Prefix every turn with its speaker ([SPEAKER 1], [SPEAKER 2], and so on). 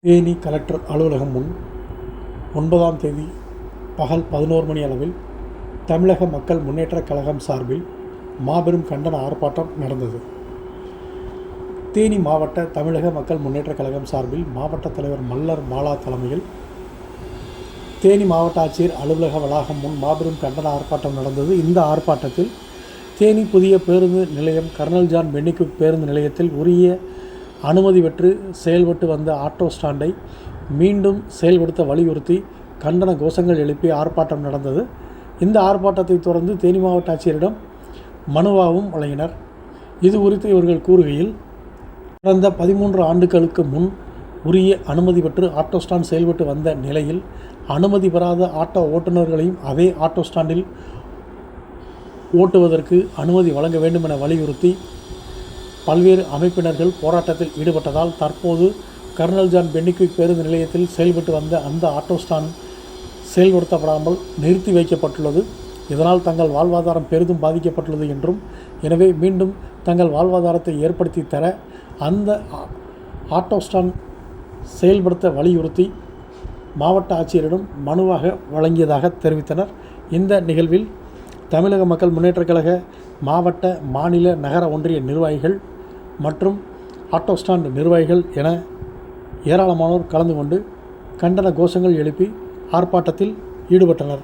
[SPEAKER 1] Theni collector அலுவலகம் முன் 9ஆம் தேதி பகல் 11 மணி அளவில் தமிழக மக்கள் முன்னேற்றக் கழகம் சார்பில் மாபெரும் கண்டன ஆர்ப்பாட்டம் நடந்தது. தேனி மாவட்ட தமிழக மக்கள் முன்னேற்றக் கழகம் சார்பில் மாவட்ட தலைவர் மல்லர் பாலா தலைமையில் தேனி மாவட்ட ஆட்சியர் அலுவலக வளாகம் முன் மாபெரும் கண்டன ஆர்ப்பாட்டம் நடந்தது. இந்த ஆர்ப்பாட்டத்தில் தேனி புதிய பேருந்து நிலையம் கர்னல் ஜான் பென்னிக்விக் பேருந்து நிலையத்தில் உரிய அனுமதி பெற்று செயல்பட்டு வந்த ஆட்டோ ஸ்டாண்டை மீண்டும் செயல்படுத்த வலியுறுத்தி கண்டன கோஷங்கள் எழுப்பி ஆர்ப்பாட்டம் நடந்தது. இந்த ஆர்ப்பாட்டத்தை தொடர்ந்து தேனி மாவட்ட ஆட்சியரிடம் மனுவாகவும் வழங்கினர். இது குறித்து இவர்கள் கூறுகையில், கடந்த 13 ஆண்டுகளுக்கு முன் உரிய அனுமதி பெற்று ஆட்டோ ஸ்டாண்ட் செயல்பட்டு வந்த நிலையில் அனுமதி பெறாத ஆட்டோ ஓட்டுநர்களையும் அதே ஆட்டோ ஸ்டாண்டில் ஓட்டுவதற்கு அனுமதி வழங்க வேண்டும் என வலியுறுத்தி பல்வேறு அமைப்பினர்கள் போராட்டத்தில் ஈடுபட்டதால் தற்போது கர்னல் ஜான் பென்னிக்விக் பேருந்து நிலையத்தில் செயல்பட்டு வந்த அந்த ஆட்டோ ஸ்டாண்ட் செயல்படுத்தப்படாமல் நிறுத்தி வைக்கப்பட்டுள்ளது. இதனால் தங்கள் வாழ்வாதாரம் பெரிதும் பாதிக்கப்பட்டுள்ளது என்றும், எனவே மீண்டும் தங்கள் வாழ்வாதாரத்தை ஏற்படுத்தி தர அந்த ஆட்டோ ஸ்டாண்ட் செயல்படுத்த வலியுறுத்தி மாவட்ட ஆட்சியரிடம் மனுவாக வழங்கியதாக தெரிவித்தனர். இந்த நிகழ்வில் தமிழக மக்கள் முன்னேற்றக் கழக மாவட்ட, மாநில, நகர, ஒன்றிய நிர்வாகிகள் மற்றும் ஆட்டோ ஸ்டாண்ட் நிர்வாகிகள் என ஏராளமானோர் கலந்து கொண்டு கண்டன கோஷங்கள் எழுப்பி ஆர்ப்பாட்டத்தில் ஈடுபட்டனர்.